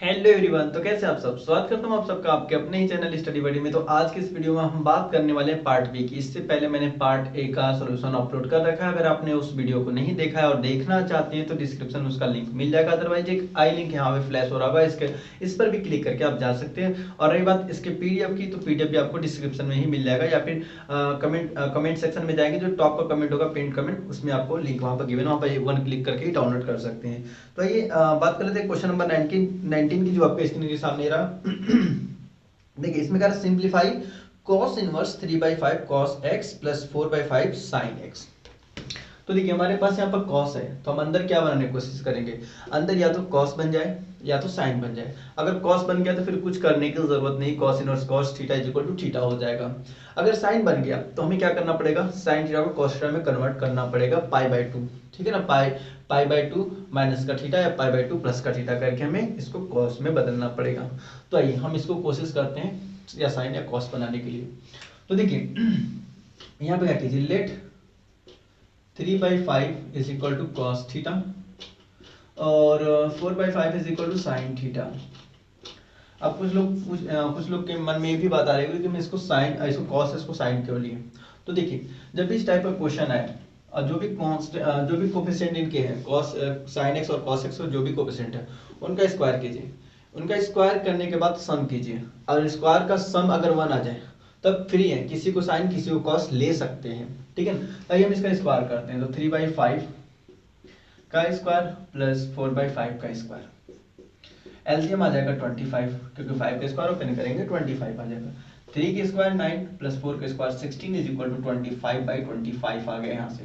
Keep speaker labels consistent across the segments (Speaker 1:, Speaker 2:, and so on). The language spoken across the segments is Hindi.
Speaker 1: हेलो एवरीवन, तो कैसे आप सब। स्वागत करता हूं आप सबका आपके अपने ही चैनल स्टडी बडी में। तो आज की इस वीडियो में हम बात करने वाले हैं पार्ट बी की। इससे पहले मैंने पार्ट ए का सॉल्यूशन अपलोड कर रखा है। अगर आपने उस वीडियो को नहीं देखा है और देखना चाहते हैं तो डिस्क्रिप्शन में उसका लिंक मिल जाएगा। अदरवाइज एक आई लिंक यहाँ पे फ्लैश हो रहा होगा, इस पर भी क्लिक करके आप जा सकते हैं। और रही बात इसके पीडीएफ की, तो पीडीएफ भी आपको डिस्क्रिप्शन में ही मिल जाएगा, या फिर कमेंट सेक्शन में जाएंगे, जो टॉप का कमेंट होगा पिन कमेंट, उसमें आपको लिंक वहाँ पर गिवन, वहाँ पर वन क्लिक करके डाउनलोड कर सकते हैं। तो ये बात कर लेते हैं क्वेश्चन नंबर 19 की, जो आपके स्क्रीन के सामने रहा। देखिए इसमें कह रहा है simplify cos inverse 3/5 cos x plus 4/5 sin x। तो देखिए हमारे पास यहाँ पर cos है, तो हम अंदर क्या बनाने की कोशिश करेंगे, अंदर या तो cos बन जाए या तो sin बन जाए। अगर cos बन गया तो फिर कुछ करने की जरूरत नहीं, cos inverse cos theta is equal to theta हो जाएगा। अगर sin बन गया तो हमें क्या करना पड़ेगा, sin थीटा को cos थीटा में कन्वर्ट करना पड़ेगा पाई/2, ठीक है ना। पाई/2 माइनस का थीटा या पाई/2 प्लस का थीटा करके हमें इसको cos में बदलना पड़ेगा। तो आइए हम इसको कोशिश करते हैं या sin या cos बनाने के लिए। तो देखिए यहाँ पे क्या कीजिए, let 3/5 is equal to cos theta और 4/5 is equal to sine theta. अब कुछ लोग के मन में ये भी बात आ रही होगी कि मैं इसको साइन, इसको कॉस, इसको साइन क्यों लिए। तो देखिए जब भी इस टाइप का क्वेश्चन आए और जो भी कोफिशिएंट इनके हैं, कॉस साइन एक्स और कॉस एक्स, जो भी कोफिशिएंट है उनका स्क्वायर कीजिए। उनका स्क्वायर करने के बाद सम कीजिए। और स्क्वायर का सम अगर 1 आ जाए तब फ्री है, किसी को साइन किसी को कॉस ले सकते हैं, ठीक है ना। आइए हम इसका स्क्वायर करते हैं। तो 3/5 का स्क्वायर प्लस 4/5 का स्क्वायर, एलसीएम आ जाएगा 25, क्योंकि 5 का स्क्वायर ओपन करेंगे 25 आ जाएगा। 3 के स्क्वायर 9 प्लस 4 का स्क्वायर 16 इज इक्वल टू 25/25 आ गया। यहाँ से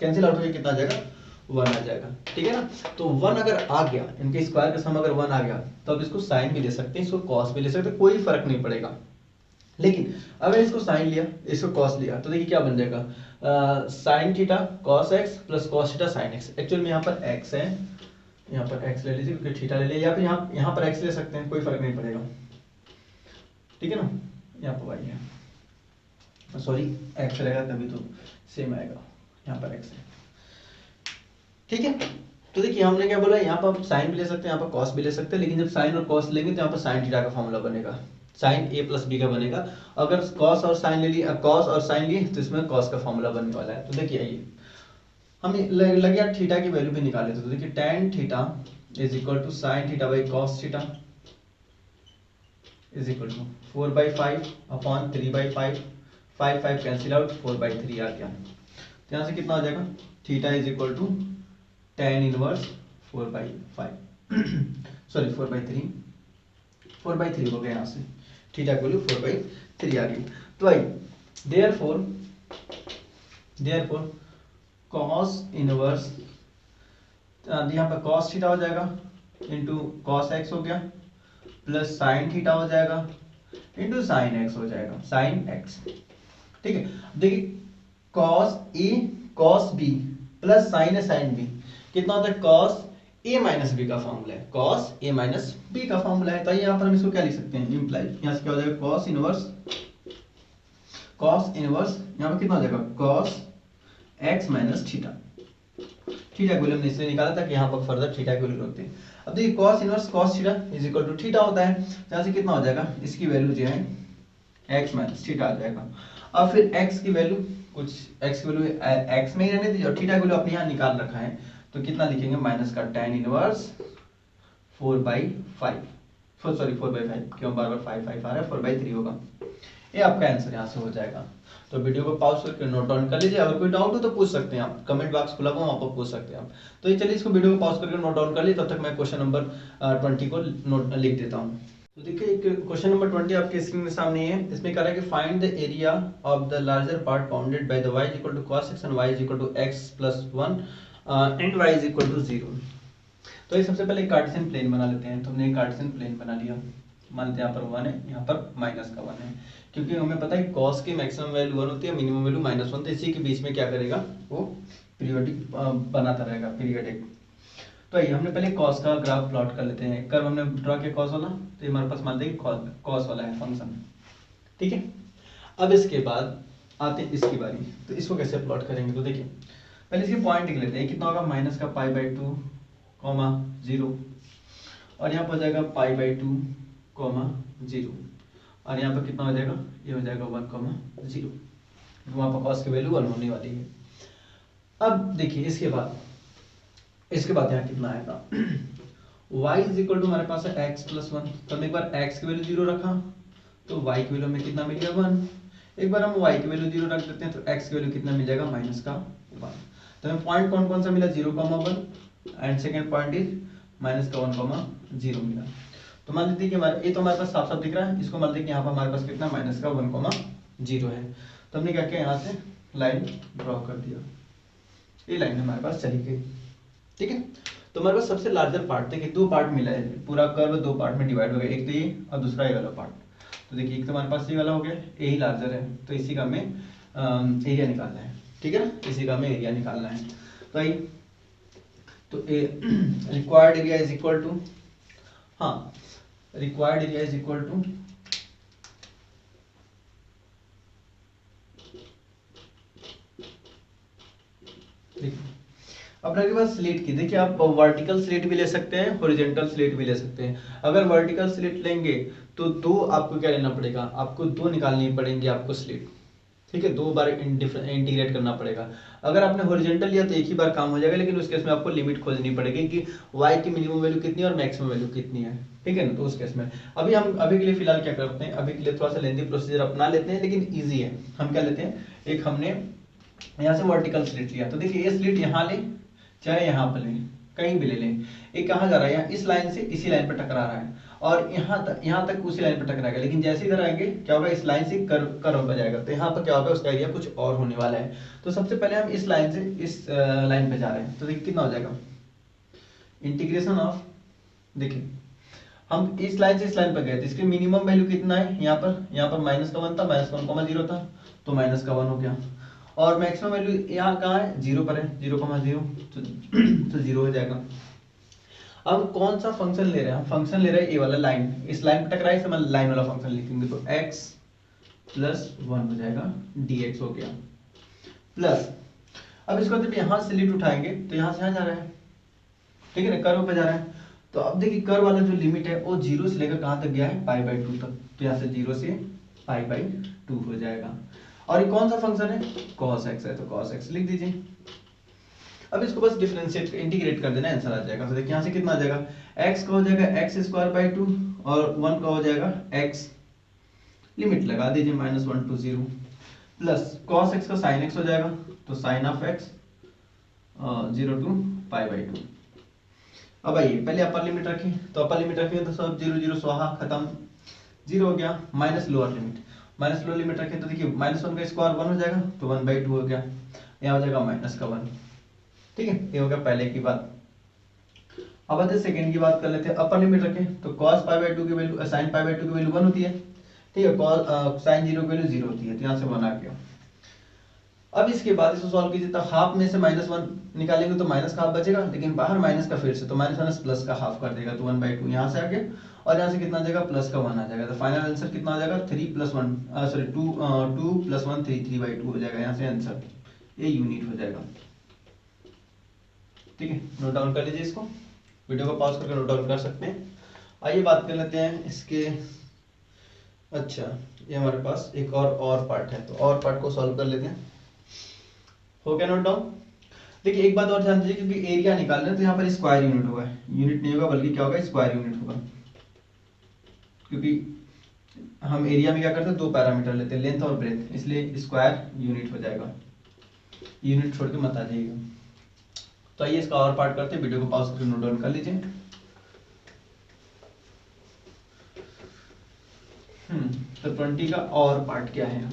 Speaker 1: कैंसिल आउट होकर कितना आ जाएगा, 1 आ जाएगा, ठीक है ना। तो 1 अगर आ गया, इनके स्क्वायर का सम अगर 1 आ गया तो अब इसको साइन भी ले सकते हैं, इसको कॉस भी ले सकते हैं, कोई फर्क नहीं पड़ेगा। लेकिन अगर इसको साइन लिया, इसको कॉस लिया, तो देखिए क्या बन जाएगा, sine theta cos x plus cos theta sine x. Actual में यहाँ पर एक्स है, यहाँ पर एक्स ले लीजिए क्योंकि थीटा ले लिया, या फिर यहाँ पर एक्स ले सकते हैं, कोई फर्क नहीं पड़ेगा, ठीक है ना। यहाँ पर वाई है, सॉरी एक्स रहेगा तभी तो सेम आएगा, यहाँ पर एक्स है, ठीक है। तो देखिए हमने क्या बोला, यहाँ पर साइन भी ले सकते हैं, यहाँ पर कॉस भी ले सकते हैं, लेकिन जब साइन और कॉस लेंगे तो यहाँ पर साइन थीटा का फॉर्मूला बनेगा, साइन ए प्लस बी का बनेगा। अगर कॉस और साइन ले लिए, कॉस और साइन लिए, तो इसमें कॉस का फॉर्मूला बनने वाला है। तो देखिए आइए हम लगे यार थीटा की वैल्यू भी निकाले। तो देखिए tan theta is equal to sine theta by cos theta is equal to 4/5 upon 3/5, 5 cancel out, 4/3 आ गया। तो यहाँ से कितना आ जाएगा, theta is equal to tan inverse 4/5 sorry 4/3 हो गया। यहाँ से थीटा की वैल्यू 4/3 आ गई। तो आई देयरफॉर cos इनवर्स, यहाँ पर cos थीटा हो जाएगा इंटू cos x हो गया, प्लस साइन थीटा हो जाएगा इंटू साइन x हो जाएगा, साइन x, ठीक है। देखिए cos a cos b plus sine a sine b कितना होता है, cos a माइनस बी का फॉर्मूला है, cos a माइनस बी का फॉर्मूला है। तो यहाँ पर हम इसको क्या लिख सकते हैं, इम्प्लाई, यहाँ से क्या हो जाएगा cos इनवर्स यहाँ पर कितना हो जाएगा, cos x minus theta. Theta की वैल्यू हमने इसलिए निकाला था कि यहाँ पर फर्दर थीटा की वैल्यू रखते हैं। अब देखिए cos inverse cos theta is equal to theta होता है, यहाँ से कितना हो जाएगा, इसकी वैल्यू जो है x माइनस थीटा आ जाएगा। अब फिर x की वैल्यू x में ही रहने दीजिए और थीटा की वैल्यू अपने यहाँ निकाल रखा है, तो कितना लिखेंगे, माइनस का tan इनवर्स 4/5, सॉरी 4/5 क्यों बार बार 5 आ रहा है, 4/3 होगा। ये आपका आंसर यहाँ से हो जाएगा। तो वीडियो को पॉज करके नोट डाउन कर लीजिए, अगर कोई डाउट हो तो पूछ सकते हैं आप, कमेंट बॉक्स खुला हुआ वहाँ पर पूछ सकते हैं आप। तो ये चलिए इसको वीडियो को पॉज करके नोट डाउन कर लीजिए, तब तक मैं क्वेश्चन नंबर 20 को नोट लिख देता हूँ। तो देखिए क्वेश्चन नंबर 20 आपके स्क्रीन के सामने है। इसमें कह रहा है कि find the area of the larger part bounded by the y is equal to cos x and y is equal to x plus 1 and y is equal to 0। तो ये सबसे पहले कार्टेशियन प्लेन बना लेते हैं। तो हमने कार्टेशियन प्लेन बना लिया, मान लेते हैं यहाँ पर 1 है, यहाँ पर माइनस का 1 है, क्योंकि हमें पता है cos की मैक्सिमम वैल्यू 1 होती है, मिनिमम वैल्यू -1 होती है। इसी के बीच में क्या करेगा, वो पीरियोडिक बनाता रहेगा, पीरियडिक। तो आइए हमने पहले cos का ग्राफ प्लॉट कर लेते हैं। कर्व हमने ड्रॉ किया cos वाला, तो हमारे पास मानते हैं cos वाला है फंक्शन, ठीक है। अब इसके बाद आते हैं इसकी बारी, तो इसको कैसे प्लॉट करेंगे। तो देखिए पहले इसके पॉइंट लिख लेते हैं, कितना होगा, माइनस का पाई/2, 0 और यहाँ पर हो जाएगा पाई बाई 2 कॉमा 0, और यहाँ पर कितना हो जाएगा, ये हो जाएगा 1 कॉमा 0। वहाँ पर कॉस की वैल्यू 1 होने वाली है। अब देखिए इसके बाद यहाँ कितना आएगा, y इज इक्वल टू हमारे पास है x प्लस 1, तो हम एक बार x की वैल्यू 0 रखा तो y की वैल्यू हमें कितना मिल गया 1। एक बार हम y की वैल्यू 0 रख देते हैं तो x की वैल्यू कितना मिल जाएगा माइनस का 1। तो हमें पॉइंट कौन कौन सा मिला, 0,1 and second point is minus का 1,0 मिला। तो मान लेते हैं कि हमारे ये तो हमारे पास साफ साफ दिख रहा है, इसको मान लेते हैं कि यहाँ पर हमारे पास कितना माइनस का 1,0 है। तो हमने क्या किया, यहाँ से लाइन ड्रॉ कर दिया, ये लाइन हमारे पास चली गई, ठीक है। तो हमारे पास सबसे लार्जर पार्ट, देखिए 2 पार्ट मिला है, पूरा कर्व 2 पार्ट में डिवाइड हो गया, एक तो ये और दूसरा ये वाला पार्ट। तो देखिए एक तो हमारे पास ये वाला हो गया, यही लार्जर है, तो इसी का हमें एरिया निकालना है, ठीक है ना, इसी का हमें एरिया निकालना है। तो आई तो required area is equal to, हाँ required area is equal to अब आपके पास स्लेट की, देखिए आप वर्टिकल स्लेट भी ले सकते हैं, हॉरिजॉन्टल स्लेट भी ले सकते हैं। अगर वर्टिकल स्लेट लेंगे तो 2 आपको क्या लेना पड़ेगा, आपको 2 निकालनी पड़ेंगे आपको स्लेट, ठीक है, 2 बार इंटीग्रेट करना पड़ेगा। अगर आपने हॉरिजॉन्टल लिया तो एक ही बार काम हो जाएगा, लेकिन उस केस में आपको लिमिट खोजनी पड़ेगी कि y की मिनिमम वैल्यू कितनी है और मैक्सिमम वैल्यू कितनी है, ठीक है ना। तो उस केस में अभी के लिए फिलहाल क्या करते हैं, अभी के लिए थोड़ा सा लेंथी प्रोसीजर अपना लेते हैं, लेकिन ईजी है। हम क्या लेते हैं, एक हमने यहाँ से वर्टिकल स्लिट लिया, तो देखिए ये स्लिट यहाँ ले चाहे यहाँ पर लें, कहीं भी ले लें, ये कहाँ जा रहा है, यहाँ इस लाइन से इसी लाइन पर टकरा रहा है, और यहाँ तक उसी लाइन पर टकराएगा, लेकिन जैसे इधर आएंगे क्या होगा, इस लाइन से कर्व पर जाएगा, तो यहाँ पर क्या होगा, उसका एरिया कुछ और होने वाला है। तो सबसे पहले हम इस लाइन से इस लाइन पे जा रहे हैं, तो देखिए कितना हो जाएगा, इंटीग्रेशन ऑफ, देखिए हम इस लाइन से इस लाइन पर गए थे, इसकी मिनिमम वैल्यू कितना है, यहाँ पर माइनस का 1 था, माइनस का 1,0 था, तो माइनस का 1 हो गया, और मैक्सिमम वैल्यू यहाँ कहाँ है, 0 पर है, 0,0 तो 0 हो जाएगा। अब कौन सा फंक्शन ले रहे हैं हम, फंक्शन ले रहे हैं ये वाला लाइन, इस लाइन पे टकराए इसे हम लाइन वाला फंक्शन लिखेंगे, तो x प्लस 1 हो जाएगा, dx हो गया प्लस। अब इसको जब यहाँ से लिमिट उठाएंगे तो यहाँ से यहाँ जा रहा है, ठीक है ना, कर्व पे जा रहा है। तो अब देखिए कर्व वाला जो लिमिट है वो 0 से लेकर कहाँ तक गया है, पाई बाई 2 तक, तो यहाँ से 0 से पाई बाई 2 हो जाएगा। और ये कौन सा फंक्शन है, cos x है, तो cos x लिख दीजिए। अब इसको बस डिफरेंशिएट इंटीग्रेट कर देना, आंसर आ जाएगा। तो देखिए यहाँ से कितना आ जाएगा, x का हो जाएगा x² बाई 2 और 1 का हो जाएगा x, लिमिट लगा दीजिए -1 to 0 प्लस cos x का sin x हो जाएगा, तो sin of x 0 to pi by 2। अब आइए पहले अपर लिमिट रखें, तो अपर लिमिट रखेंगे तो सब 0 0 स्वाहा खत्म, 0 हो गया, माइनस लोअर लिमिट रखें तो देखिए -1 का स्क्वायर 1 हो जाएगा, तो 1/2 हो गया, यहाँ हो जाएगा माइनस का 1, ठीक है, ये हो गया पहले की बात। अब आते सेकंड की बात कर लेते हैं, अपर लिमिट रखें तो cos π/2 की वैल्यू sin π/2 की वैल्यू 1 होती है, ठीक है, sin 0 की वैल्यू 0 होती है, तो यहाँ से 1 आ गया। अब इसके बाद इसको सॉल्व कीजिए, तो हाफ में से -1 निकालेंगे तो माइनस का हाफ बचेगा, लेकिन बाहर माइनस का फिर से, तो माइनस प्लस का हाफ कर देगा, तो 1/2 यहाँ से आ गया, और यहाँ से कितना आ जाएगा, प्लस का 1 आ जाएगा। तो फाइनल आंसर कितना आ जाएगा, 2 + 1 3/2 हो जाएगा, यहाँ से आंसर ये यूनिट हो जाएगा, ठीक है। नोट डाउन कर लीजिए, इसको वीडियो को पॉज करके नोट डाउन कर सकते हैं। आइए बात कर लेते हैं इसके, अच्छा ये हमारे पास एक और पार्ट है, तो और पार्ट को सॉल्व कर लेते हैं। हो गया नोट डाउन। देखिए एक बात और ध्यान दीजिए, क्योंकि एरिया निकालना है तो यहाँ पर स्क्वायर यूनिट होगा, यूनिट नहीं होगा बल्कि क्या होगा, स्क्वायर यूनिट होगा, क्योंकि हम एरिया में क्या करते हैं, 2 पैरामीटर लेते हैं, लेंथ और ब्रेथ, इसलिए स्क्वायर यूनिट हो जाएगा, यूनिट छोड़ के मत आ जाइएगा। तो आइए इसका और पार्ट करते हैं, वीडियो को पॉज करके नोट डाउन कर लीजिए। तो 20 का और पार्ट क्या है,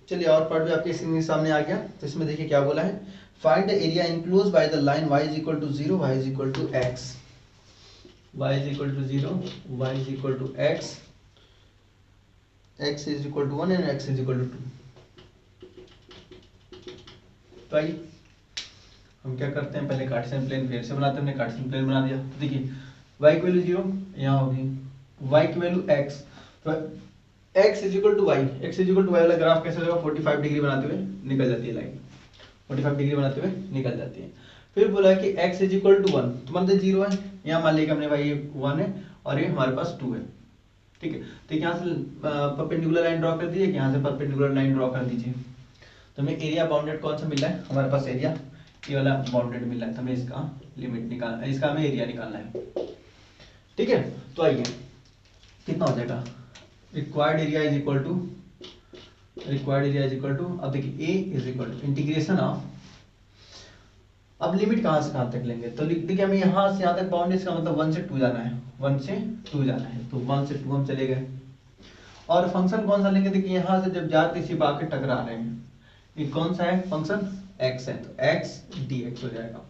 Speaker 1: चलिए और पार्ट भी आपके स्क्रीन के सामने आ गया। तो इसमें देखिए क्या बोला है, find the area enclose by the line y = 0 y = x, y = 0 y = x, x = 1 and x = 2। तो आइए हम क्या करते हैं, पहले कार्टेशियन प्लेन फिर से बनाते हैं, हमने कार्टेशियन प्लेन बना दिया। तो देखिए y की वैल्यू 0 यहाँ होगी, y की वैल्यू x, तो x = y, x = y वाला ग्राफ कैसे होगा, 45 डिग्री बनाते हुए निकल जाती है लाइन, 45 डिग्री बनाते हुए निकल जाती है। फिर बोला कि x इज इक्वल टू 1, तो मान लीजिए 0 है, यहाँ मान लीजिए हमने भाई ये 1 है और ये हमारे पास 2 है, ठीक है। तो यहाँ से परपेंडिकुलर लाइन ड्रॉ कर दीजिए, यहाँ से परपेंडिकुलर लाइन ड्रॉ कर दीजिए। तो हमें एरिया बाउंडेड कौन सा मिल रहा है, हमारे पास एरिया ये वाला बाउंडेड मिल रहा है, तो हमें इसका लिमिट निकालना, इसका हमें एरिया निकालना है, ठीक है। तो आइए कितना हो जाएगा, required area is equal to अब देखिए a is equal to integration of, अब लिमिट कहाँ से कहाँ तक लेंगे, तो देखिए हमें यहाँ से यहाँ तक बाउंड, इसका मतलब 1 से 2 जाना है, 1 से 2 जाना है, तो 1 से 2 हम चले गए। और फंक्शन कौन सा लेंगे, देखिए यहाँ से जब जाते सिर्फ आके टकरा रहे हैं, ये कौन सा है फंक्शन, x है, तो x dx हो जाएगा,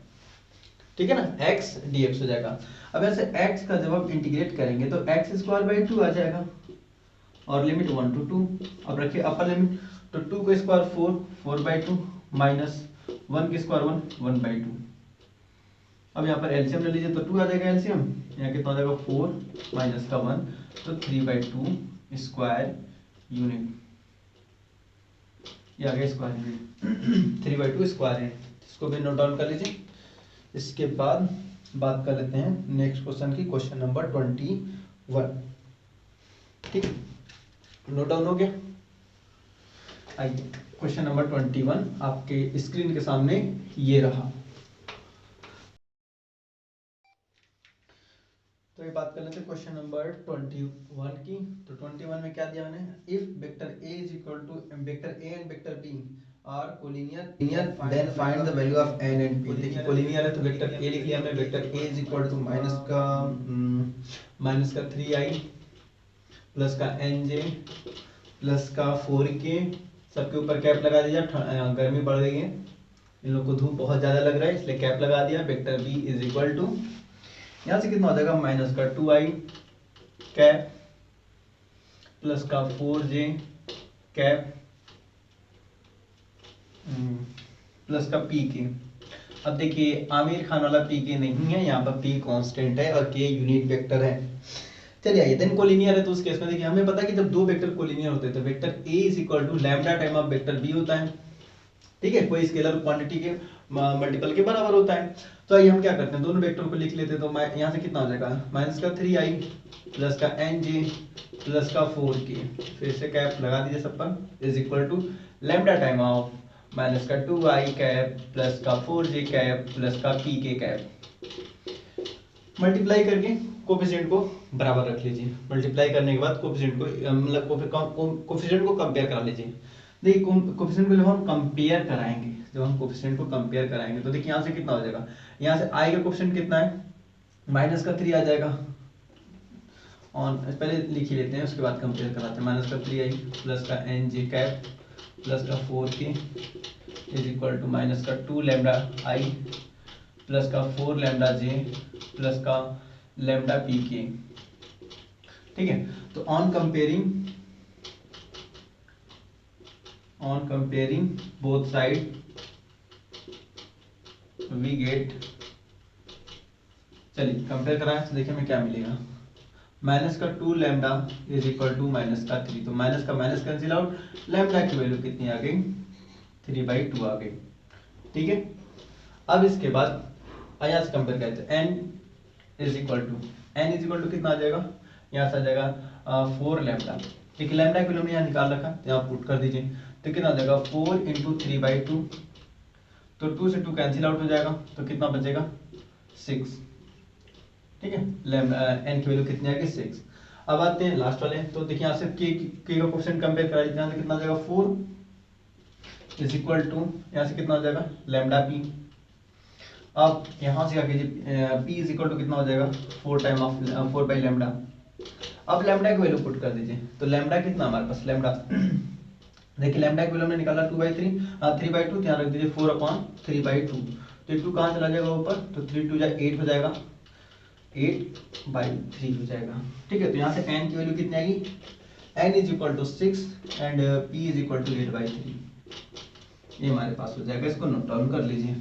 Speaker 1: ठीक है ना, x dx हो जाएगा। अब ऐसे x का जब हम इंटीग्रेट करेंगे तो x स्क्वायर बाई 2 आ जाएगा, और लिमिट 1 to 2, अब रखिए अपर लिमिट, तो 2 का स्क्वायर 4 बाई 2 माइनस 1 का स्क्वायर 1 बाई 2। अब यहाँ पर एलसीएम ले लीजिए, तो 2 आ जाएगा एलसीएम, यहाँ कितना आ जाएगा 4 माइनस का 1, तो 3 बाई 2 स्क्वायर यूनिट, ये आ गया square unit 3 by 2 square unit, इसको भी नोट डाउन कर लीजिए। इसके बाद बात कर लेते हैं नेक्स्ट क्वेश्चन की, क्वेश्चन नंबर 21, ठीक, नोट डाउन हो गया। आइए क्वेश्चन नंबर 21 आपके स्क्रीन के सामने ये रहा। तो ये बात कर लेते हैं क्वेश्चन नंबर 21 की। तो 21 में क्या दिया मैंने, if vector a is equal to vector a and vector b are collinear then find the value of n and p। देखिए कोलिनियर है तो वेक्टर a लिख लिया हमने, vector a is equal to minus का 3i प्लस का nj प्लस का 4k, सबके ऊपर कैप लगा दिया, गर्मी बढ़ गई है, इन लोगों को धूप बहुत ज्यादा लग रहा है इसलिए कैप लगा दिया। Vector b is equal to, यहाँ से कितना हो जाएगा माइनस का 2i कैप प्लस का 4j कैप प्लस का pk। अब देखिए आमिर खान वाला pk नहीं है, यहाँ पर p कांस्टेंट है और k यूनिट वेक्टर है। चलिए आइए, देन कोलिनियर है तो उस केस में देखिए हमें पता है कि जब दो वेक्टर कोलिनियर होते हैं तो vector a is equal to lambda time of vector b होता है, ठीक है, कोई स्केलर क्वांटिटी के मल्टीपल के बराबर होता है। तो आइए हम क्या करते हैं, दोनों वेक्टर को लिख लेते हैं, तो यहाँ से कितना हो जाएगा माइनस का 3i प्लस का nj प्लस का 4k, फिर से कैप लगा दीजिए सब पर, is equal to lambda time of minus का 2i कैप प्लस का 4j कैप प्लस का pk कैप। मल्टीप्लाई करके कोफिशिएंट को बराबर रख लीजिए, मल्टीप्लाई करने के बाद कोफिशिएंट को मतलब कोफिशिएंट को कंपेयर करा लीजिए। देखिए कोफिशिएंट को जब हम कंपेयर कराएंगे, जब हम कोफिशिएंट को कंपेयर कराएंगे तो देखिए यहाँ से कितना हो जाएगा, यहाँ से i का कोफिशिएंट कितना है माइनस का 3 आ जाएगा, और पहले लिख ही लेते हैं उसके बाद कंपेयर कराते हैं। माइनस का 3i प्लस का nj कैप प्लस का 4k is equal to minus का 2 लैम्डा i प्लस का 4 लैम्डा j प्लस का लैम्डा pk, ठीक है। तो on comparing both side we get, चलिए कंपेयर कराएं तो देखिए हमें क्या मिलेगा, माइनस का 2 lambda is equal to minus का 3, तो माइनस का माइनस कैंसिल आउट, लैम्डा की वैल्यू कितनी आ गई 3/2 आ गई, ठीक है। अब इसके बाद यहाँ से कंपेयर करते हैं, n इज इक्वल टू कितना आ जाएगा, यहाँ से आ जाएगा 4 लैम्डा, ठीक है, लैम्डा की वैल्यू यहाँ निकाल रखा है, यहाँ पुट कर दीजिए, तो कितना आ जाएगा 4 इंटू 3/2, तो 2 से 2 कैंसिल आउट हो जाएगा, तो कितना बचेगा 6, ठीक है, n की वैल्यू कितनी आ गई 6। अब आते हैं लास्ट वाले, तो देखिए यहाँ से k का कोफिशिएंट कंपेयर करा लीजिए, यहाँ से कितना आ जाएगा 4 इज इक्वल टू, यहाँ से कितना हो जाएगा लैम्डा p। अब यहाँ से क्या कीजिए p इज इक्वल टू कितना हो जाएगा 4 टाइम ऑफ 4 बाई लैम्डा। अब लैम्डा की वैल्यू पुट कर दीजिए, तो लैम्डा कितना हमारे पास, लैम्डा देखिए लैम्डा की वैल्यू हमने निकाला 2/3 3/2, ध्यान रख दीजिए 4/3/2, तो 2 कहाँ चला जाएगा ऊपर, तो 3 2 8 हो जाएगा, 8/3 हो जाएगा, ठीक है। तो यहाँ से n की वैल्यू कितनी आएगी, n is equal to 6 and p is equal to 8/3, ये हमारे पास हो जाएगा, इसको नोट डाउन कर लीजिए,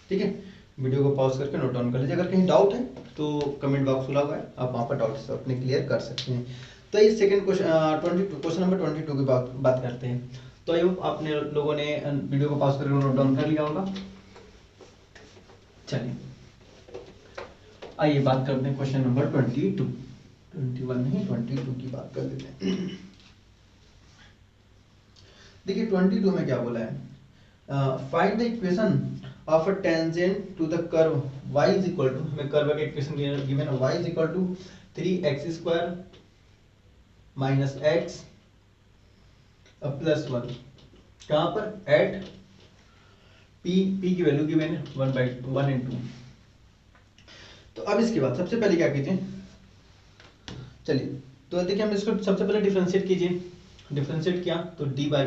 Speaker 1: ठीक है। वीडियो को पॉज करके नोट डाउन कर लीजिए, अगर कहीं डाउट है तो कमेंट बॉक्स खुला हुआ है, आप वहाँ पर डाउट से अपने क्लियर कर सकते हैं। तो ये सेकंड क्वेश्चन नंबर 22 की बात करते हैं। तो आई होप आपने लोगों ने वीडियो को पॉज करके नोट डाउन कर लिया होगा। चलिए आइए बात करते हैं क्वेश्चन नंबर 22, 21 नहीं 22 की बात कर लेते हैं। देखिए 22 में क्या बोला है, find the equation of a tangent to the curve y is equal to, हमें कर्व का इक्वेशन गिवन है y is equal to 3x square minus x plus 1, कहाँ पर एट p की वैल्यू गिवन है 1/2। तो अब इसके बाद सबसे पहले क्या कीजिए, चलिए तो देखिए हम इसको सबसे पहले डिफरेंशिएट कीजिए, डिफरेंशिएट किया तो dy बाई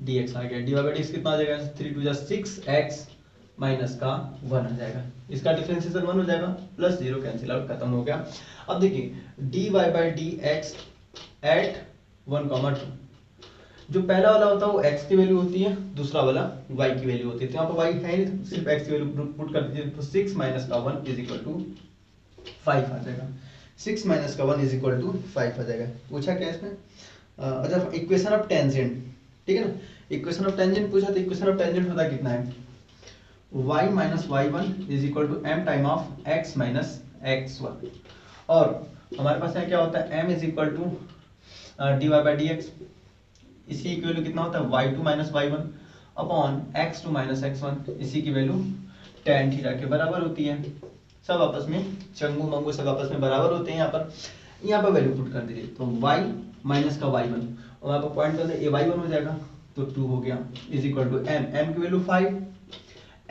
Speaker 1: dx आ गया, dy बाई dx कितना आ जाएगा 3 2 6x माइनस का 1 आ जाएगा, इसका डिफरेंशिएशन 1 हो जाएगा, प्लस 0 कैंसिल आउट, खत्म हो गया। अब देखिए dy बाई dx एट 1, 2, जो पहला वाला होता है वो x की वैल्यू होती है, दूसरा वाला y की वैल्यू होती है। तो यहाँ पर y है नहीं, सिर्फ x की वैल्यू पुट कर दीजिए, तो 6 माइनस का 1 इज इक्वल टू 5 आ जाएगा, 6 माइनस का 1 इज इक्वल टू 5 आ जाएगा। पूछा क्या इसमें, अच्छा इक्वेशन ऑफ टेंजेंट, ठीक है ना, इक्वेशन ऑफ टेंजेंट पूछा, तो इक्वेशन ऑफ टेंजेंट होता कितना है, y minus y1 is equal to m time of x minus x1, और हमारे पास यहाँ क्या होता है m is equal to dy by dx, इसी की वैल्यू कितना होता है y2 minus y1 upon x2 minus x1, इसी की वैल्यू tan थीटा के बराबर होती है। सब आपस में चंगू मंगू सब आपस में बराबर होते हैं। यहाँ पर वैल्यू पुट कर दीजिए, तो y माइनस का y1 और यहाँ पर पॉइंट कर दे y1 हो जाएगा, तो 2 हो गया, इज इक्वल टू m की वैल्यू 5,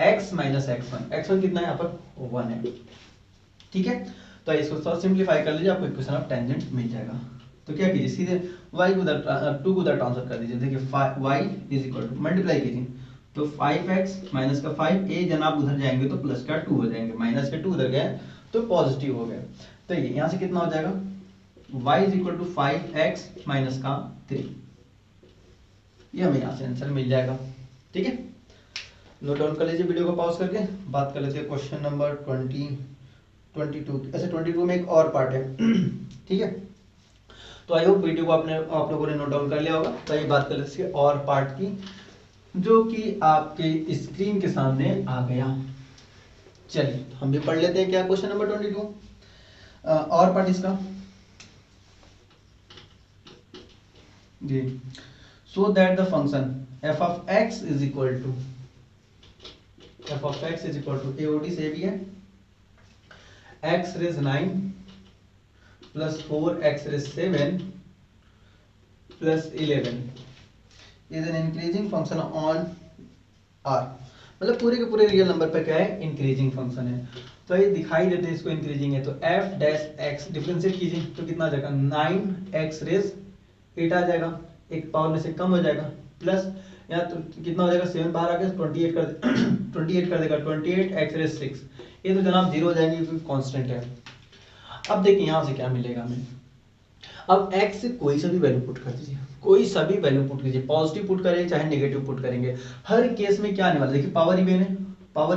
Speaker 1: x माइनस x1 कितना है यहाँ पर 1 है, ठीक है। तो इसको सिंप्लीफाई कर लीजिए, आपको इक्वेशन ऑफ टेंजेंट मिल जाएगा। तो क्या कीजिए, सीधे y को उधर 2 को उधर ट्रांसफर कर दीजिए, देखिए y is equal to multiply कीजिए, तो 5x माइनस का 5, ए जनाब उधर जाएंगे तो प्लस का 2 हो जाएंगे, माइनस के 2 उधर गए तो पॉजिटिव हो गया। तो ये यहाँ से कितना हो जाएगा, y is equal to 5x minus का 3, ये हमें यहाँ से आंसर मिल जाएगा, ठीक है। नोट डाउन कर लीजिए, वीडियो को पॉज करके बात कर लेते हैं क्वेश्चन नंबर 22। ऐसे 22 में एक और पार्ट है, ठीक है। तो आई होप वीडियो को आप लोगों ने नोट डाउन कर लिया होगा। तो ये बात कर लेते हैं और पार्ट की, जो कि आपके स्क्रीन के सामने आ गया। चलिए हम भी पढ़ लेते हैं क्या क्वेश्चन नंबर 22 और पार्ट इसका जी, so that the function f of x is equal to AOD से भी है x raise 9 plus 4x raise 7 plus 11 is an increasing function on R, मतलब पूरे के पूरे रियल नंबर पे क्या है, इंक्रीजिंग फंक्शन है। तो ये दिखाई देते हैं इसको इंक्रीजिंग है, तो f डैश x डिफरेंशिएट कीजिए तो कितना आ जाएगा 9x रेज 8 आ जाएगा, एक पावर में से कम हो जाएगा, प्लस यहाँ तो कितना हो जाएगा 7 बाहर आ गया 28 कर देगा 28x रेज 6, ये तो जनाब 0 हो जाएंगे क्योंकि कांस्टेंट है। अब देखिए यहाँ से क्या मिलेगा हमें, अब x से कोई सा भी वैल्यू पुट कर दीजिए, कोई सा भी वैल्यू पुट कीजिए, पॉजिटिव पुट करें चाहे नेगेटिव पुट करेंगे, हर केस में क्या आने वाला है, देखिए पावर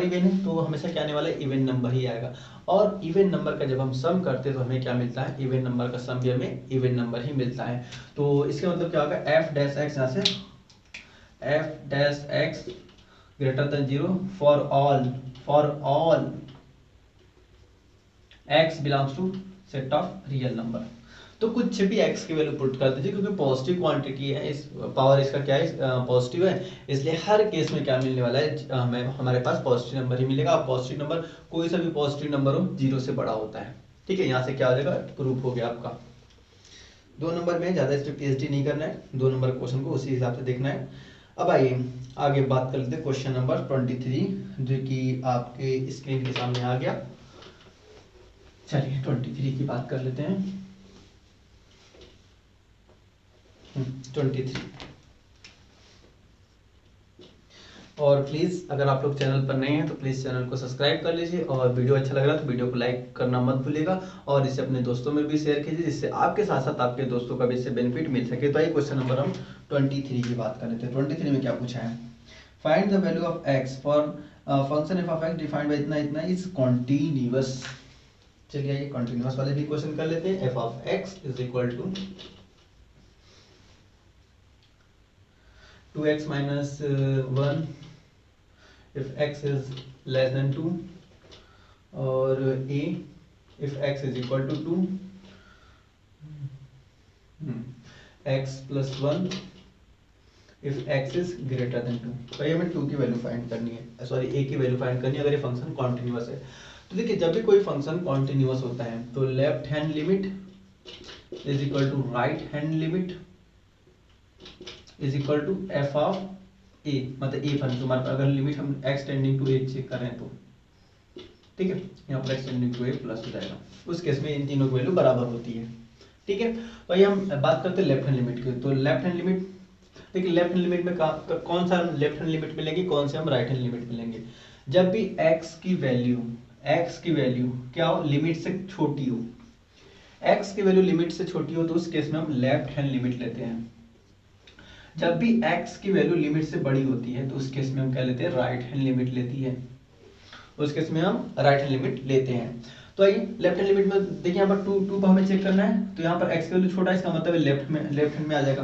Speaker 1: इवन है तो हमेशा क्या आने वाला है, इवन नंबर ही आएगा। और इवन नंबर का जब हम सम करते हैं तो हमें क्या मिलता है, इवन नंबर का सम भी हमें इवन नंबर ही मिलता है। तो इसका मतलब क्या होगा, f डैश x यहाँ से f dash x greater than 0 for all x belongs to set of real number. तो कुछ भी x की वैल्यू पुट कर दीजिए, क्योंकि पॉजिटिव क्वांटिटी है, इस पावर इसका क्या है पॉजिटिव है, इसलिए हर केस में क्या मिलने वाला है, हमें हमारे पास पॉजिटिव नंबर ही मिलेगा। पॉजिटिव नंबर कोई सा भी पॉजिटिव नंबर हो 0 से बड़ा होता है, ठीक है। यहाँ से क्या हो जाएगा, प्रूफ हो गया आपका। 2 नंबर में ज़्यादा स्ट्रिक्ट PhD नहीं करना है, 2 नंबर क्वेश्चन को उसी हिसाब से देखना है। अब आइए आगे बात कर लेते हैं क्वेश्चन नंबर 23, जो कि आपके स्क्रीन के सामने आ गया। चलिए 23 की बात कर लेते हैं। 23, और प्लीज़ अगर आप लोग चैनल पर नए हैं तो प्लीज़ चैनल को सब्सक्राइब कर लीजिए, और वीडियो अच्छा लग रहा है तो वीडियो को लाइक करना मत भूलिएगा, और इसे अपने दोस्तों में भी शेयर कीजिए, जिससे आपके साथ साथ आपके दोस्तों का भी इससे बेनिफिट मिल सके। तो आइए क्वेश्चन नंबर हम 23 की बात कर लेते हैं। 23 में क्या पूछा है, find the value of x for function f of x defined by इतना इतना इज कॉन्टिन्यूअस। चलिए आइए कॉन्टिन्यूअस वाले भी क्वेश्चन कर लेते हैं। f of x is equal to 2x minus 1 if x is less than 2, और a if x is equal to 2, x plus 1 if x is greater than 2। तो ये हमें 2 की वैल्यू फाइंड करनी है, सॉरी a की वैल्यू फाइंड करनी है अगर ये फंक्शन कॉन्टिन्यूअस है। तो देखिए जब भी कोई फंक्शन कॉन्टिन्यूअस होता है तो left hand limit is equal to right hand limit is equal to F of A, मतलब ए फंक्शन हमारे पास अगर लिमिट हम x tending to a check करें तो ठीक है, यहाँ पर x tending to a plus हो जाएगा, उस केस में इन तीनों की वैल्यू बराबर होती है। ठीक है, तो ये हम बात करते हैं लेफ्ट हैंड लिमिट की। तो लेफ्ट हैंड लिमिट देखिए, लेफ्ट हैंड लिमिट में कौन सा लेफ्ट हैंड लिमिट मिलेगी, कौन से हम राइट हैंड लिमिट मिलेंगे। जब भी x की वैल्यू क्या हो, लिमिट से छोटी हो, x की वैल्यू लिमिट से छोटी हो तो उस केस में हम लेफ्ट हैंड लिमिट लेते हैं। जब भी x की वैल्यू लिमिट से बड़ी होती है तो उस केस में हम क्या लेते हैं, राइट हैंड लिमिट लेती है, उस केस में हम राइट हैंड लिमिट लेते हैं। तो आइए लेफ्ट हैंड लिमिट में देखिए, यहाँ पर 2 पर हमें चेक करना है, तो यहाँ पर x की वैल्यू छोटा है, इसका मतलब है लेफ्ट हैंड में आ जाएगा।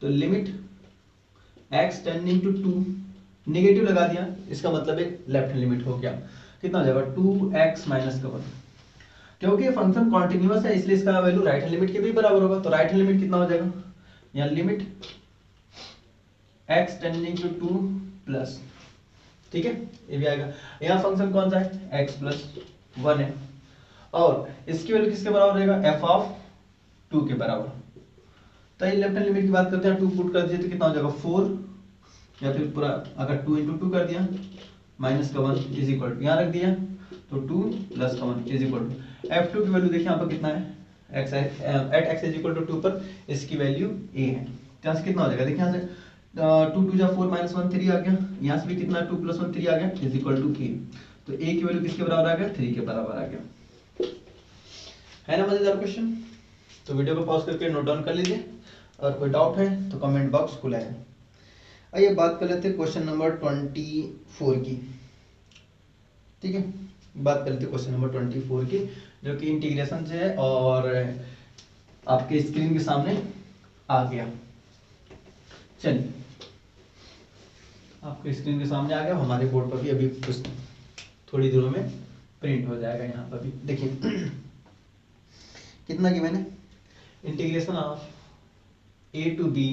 Speaker 1: तो limit x tending to 2 negative लगा दिया, इसका मतलब है लेफ्ट हैंड लिमिट हो गया, कितना हो जाएगा 2x माइनस का 1। क्योंकि ये फंक्शन कॉन्टिन्यूअस है इसलिए इसका वैल्यू राइट हैंड लिमिट के भी बराबर होगा। तो राइट हैंड लिमिट कितना हो जाएगा, यहाँ limit x tending to 2 plus, ठीक है ये भी आएगा। यहाँ फंक्शन कौन सा है, x प्लस 1 है, और इसकी वैल्यू किसके बराबर रहेगा, f ऑफ 2 के बराबर। तो ये लेफ्ट हैंड लिमिट की बात करते हैं, 2 पुट कर दीजिए तो कितना हो जाएगा 4, या फिर पूरा अगर 2 इंटू 2 कर दिया माइनस का 1 इज इक्वल टू, यहाँ रख दिया तो 2 प्लस का 1 इज इक्वल टू f2 की वैल्यू देखिए यहाँ पर कितना है, x है, at x is equal to 2 पर इसकी वैल्यू a है। तो यहाँ से कितना हो जाएगा, देखिए यहाँ से 2 2 जा 4 माइनस 1 3 आ गया, यहाँ से भी कितना 2 प्लस 1 3 आ गया इज इक्वल टू a। तो a की वैल्यू किसके बराबर आ गया, 3 के बराबर आ गया। है ना मजेदार क्वेश्चन। तो वीडियो को पॉज करके नोट डाउन कर लीजिए, और कोई डाउट है तो कमेंट बॉक्स खुला है। आइए बात कर लेते हैं क्वेश्चन नंबर 24 की। ठीक है, बात कर लेते हैं क्वेश्चन नंबर 24 की, जो कि इंटीग्रेशन से है और आपके स्क्रीन के सामने आ गया। चलिए आपके स्क्रीन के सामने आ गया, हमारे बोर्ड पर भी अभी कुछ थोड़ी देर में प्रिंट हो जाएगा। यहाँ पर भी देखिए कितना की मैंने, integration of a to b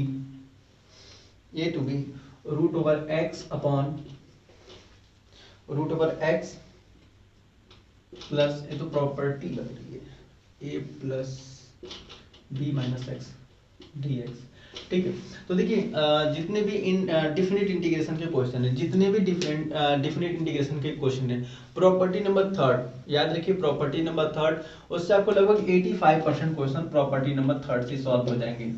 Speaker 1: root over x upon root over x plus, ये तो प्रॉपर्टी लग रही है, a plus b minus x d x. ठीक है, तो देखिए जितने भी डिफिनिट इंटीग्रेशन के क्वेश्चन है, जितने भी डिफिनिट इंटीग्रेशन के क्वेश्चन है, प्रॉपर्टी नंबर 3 याद रखिए, प्रॉपर्टी नंबर 3 उससे आपको लगभग 85% क्वेश्चन प्रॉपर्टी नंबर 3 से सॉल्व हो जाएंगे।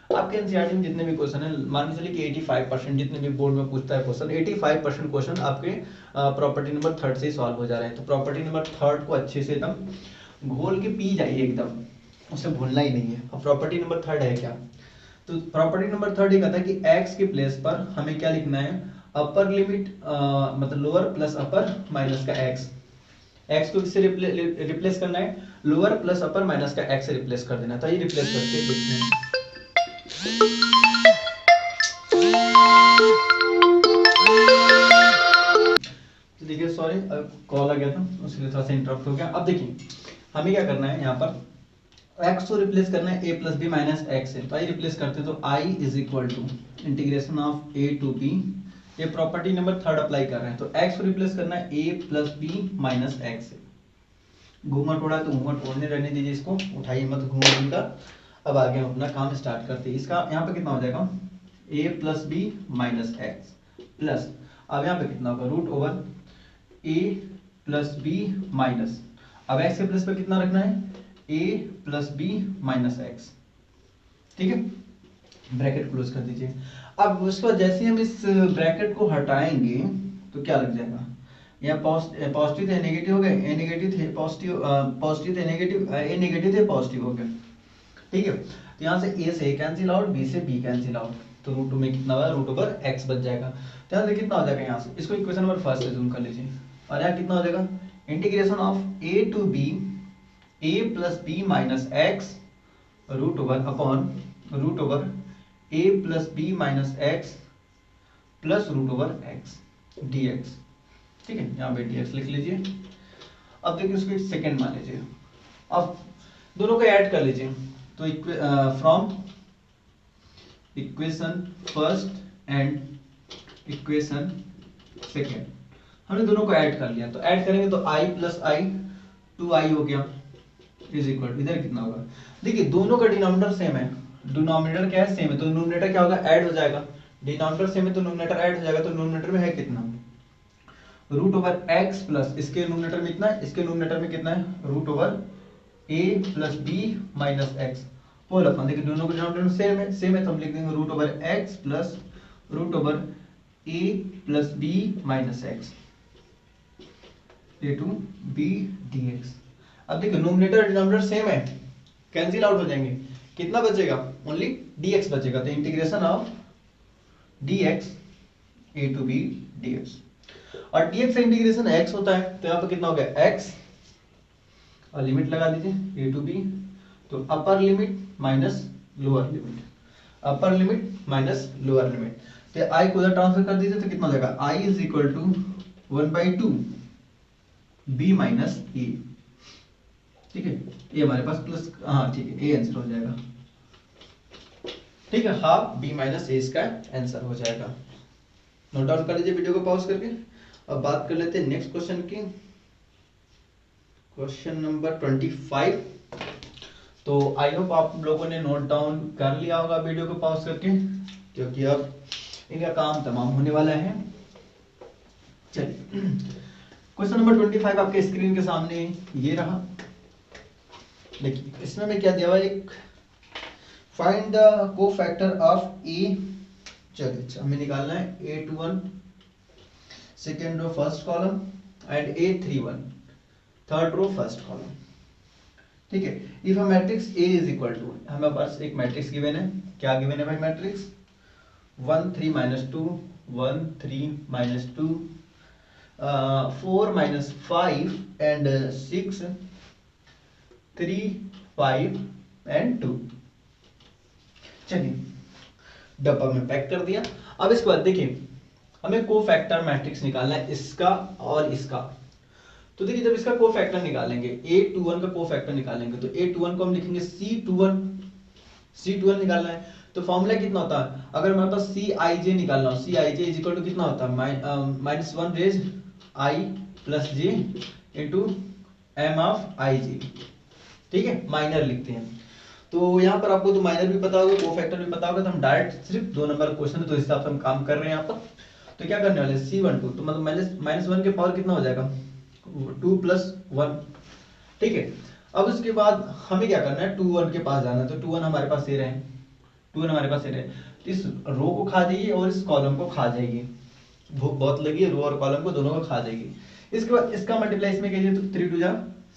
Speaker 1: आपके एनसीईआरटी में जितने भी क्वेश्चन है, मान के चलिए कि 85% जितने भी बोर्ड में पूछता है क्वेश्चन, 85% क्वेश्चन आपके प्रॉपर्टी नंबर 3 से सॉल्व हो जा रहे हैं। तो प्रॉपर्टी नंबर 3 को अच्छे से एकदम घोल के पी जाइए, एकदम उसे भूलना ही नहीं है। अब प्रॉपर्टी नंबर 3 है क्या, तो प्रॉपर्टी नंबर 3 ये कहता है कि x के प्लेस पर हमें क्या लिखना है, अपर लिमिट मतलब लोअर प्लस अपर माइनस का x को किससे रिप्लेस करना है, लोअर प्लस अपर माइनस का x से रिप्लेस कर देना। तो ये रिप्लेस करके देखते हैं। तो देखिए सॉरी कॉल आ गया था, उसके थोड़ा सा इंटरप्ट हो गया। अब देखिए हमें क्या करना है, यहाँ पर x को रिप्लेस करना है a plus B minus x से। तो आई रिप्लेस करते हैं, तो i is equal to integration of a to b, ये प्रॉपर्टी नंबर 3 अप्लाई कर रहे हैं। तो x को रिप्लेस करना है a plus B minus x से। घूंघट उड़ा तो घूंघट ओढ़ने रहने दीजिए, इसको उठाइए मत घूंघट का। अब आगे हम अपना काम स्टार्ट करते हैं। इसका यहाँ पे कितना हो जाएगा, a plus B minus x plus, अब यहाँ पे कितना होगा, root over a plus B minus, अब x के प्लस पे कितना रखना है, a plus B minus x. ठीक है, ब्रैकेट क्लोज कर दीजिए। अब उसके बाद जैसे हम इस ब्रैकेट को हटाएंगे तो क्या लग जाएगा, यहाँ पॉजिटिव थे नेगेटिव हो गए, ए नेगेटिव थे पॉजिटिव, पॉजिटिव थे नेगेटिव, ए नेगेटिव थे पॉजिटिव हो गए। ठीक है, तो यहाँ से a से a कैंसिल आउट, b से b कैंसिल आउट, तो रूट में कितना हुआ, रूट ओवर x बच जाएगा। तो यहाँ से कितना हो जाएगा, यहाँ से इसको इक्वेशन नंबर 1 से जूम कर लीजिए, और यहाँ कितना हो जाएगा, integration of a to b a plus B minus x root over upon root over a plus B minus x plus root over x dx। ठीक है, यहाँ पे dx लिख लीजिए। अब देखिए उसको सेकंड मान लीजिए, अब दोनों को ऐड कर लीजिए। तो from equation first and equation second हमने दोनों को ऐड कर लिया। तो ऐड करेंगे तो i प्लस आई 2i हो गया इज इक्वल, इधर कितना होगा, देखिए दोनों का डिनोमिनेटर सेम है, डिनोमिनेटर क्या है सेम है, तो न्यूमरेटर क्या होगा ऐड हो जाएगा, डिनोमिनेटर सेम है तो न्यूमरेटर ऐड हो जाएगा। तो न्यूमरेटर में है कितना, रूट ओवर एक्स प्लस इसके न्यूमरेटर में कितना है, इसके न्यूमरेटर में कितना है, root over a plus B minus x whole upon, देखिए दोनों का डिनोमिनेटर सेम है तो हम लिख देंगे root over x plus root over a plus B minus x a to b dx। अब देखिए न्यूमरेटर डिनोमिनेटर सेम है, कैंसिल आउट हो जाएंगे, कितना बचेगा, ओनली dx बचेगा। तो integration of dx a to b dx, और dx से इंटीग्रेशन x होता है तो यहाँ पर कितना हो गया x, और लिमिट लगा दीजिए a टू b, तो upper limit minus lower limit, upper limit minus lower limit, तो i को उधर ट्रांसफर कर दीजिए तो कितना हो जाएगा, i is equal to 1/2 b minus A. ठीक है, ये हमारे पास प्लस, हाँ ठीक है, ए आंसर हो जाएगा। ठीक है, हाफ b माइनस ए इसका आंसर हो जाएगा। नोट डाउन कर लीजिए वीडियो को पॉज करके। अब बात कर लेते हैं नेक्स्ट क्वेश्चन की, क्वेश्चन नंबर 25। तो आई होप आप लोगों ने नोट डाउन कर लिया होगा वीडियो को पॉज करके, क्योंकि अब इनका काम तमाम होने वाला है। चलिए क्वेश्चन नंबर 25 आपके स्क्रीन के सामने ये रहा। देखिए इसमें मैं क्या दिया हुआ, एक find the cofactor of A, चलिए हमें निकालना है a21 second row first column and a31 third row first column. ठीक है, if a matrix A is equal to, हमें पास एक मैट्रिक्स गिवन है, क्या गिवन है भाई मैट्रिक्स, 1 3 -2 1 3 -2 4 -5 एंड 6 3 5 एंड 2। चलिए डब्बा में पैक कर दिया। अब इसके बाद देखिए हमें कोफैक्टर मैट्रिक्स निकालना है इसका और इसका। तो देखिए जब इसका कोफैक्टर निकालेंगे, a21 का कोफैक्टर निकालेंगे, तो a21 को हम लिखेंगे c21, c21 निकालना है तो फॉर्मूला कितना होता है, अगर हमारे पास cij निकालना हो, cij इज इक्वल टू कितना होता है, -1 raise i plus j into m of ij। ठीक है, माइनर लिखते हैं। तो यहाँ पर आपको तो माइनर भी पता होगा, कोफैक्टर भी पता होगा, तो हम डायरेक्ट सिर्फ 2 नंबर क्वेश्चन है तो इस हिसाब से हम काम कर रहे हैं यहाँ पर। तो क्या करने वाले, c12 तो मतलब -1 के पावर कितना हो जाएगा, 2 + 1। ठीक है, अब उसके बाद हमें क्या करना है, 2 1 के पास जाना है, तो 2 1 हमारे पास ये रहे, 2 1 हमारे पास ये रहे, तो इस रो को खा जाएगी और इस कॉलम को खा जाएगी, भूख बहुत लगी है, रो और कॉलम को दोनों को खा जाएगी। इसके बाद इसका मल्टीप्लाई इसमें कीजिए तो 3 2 जा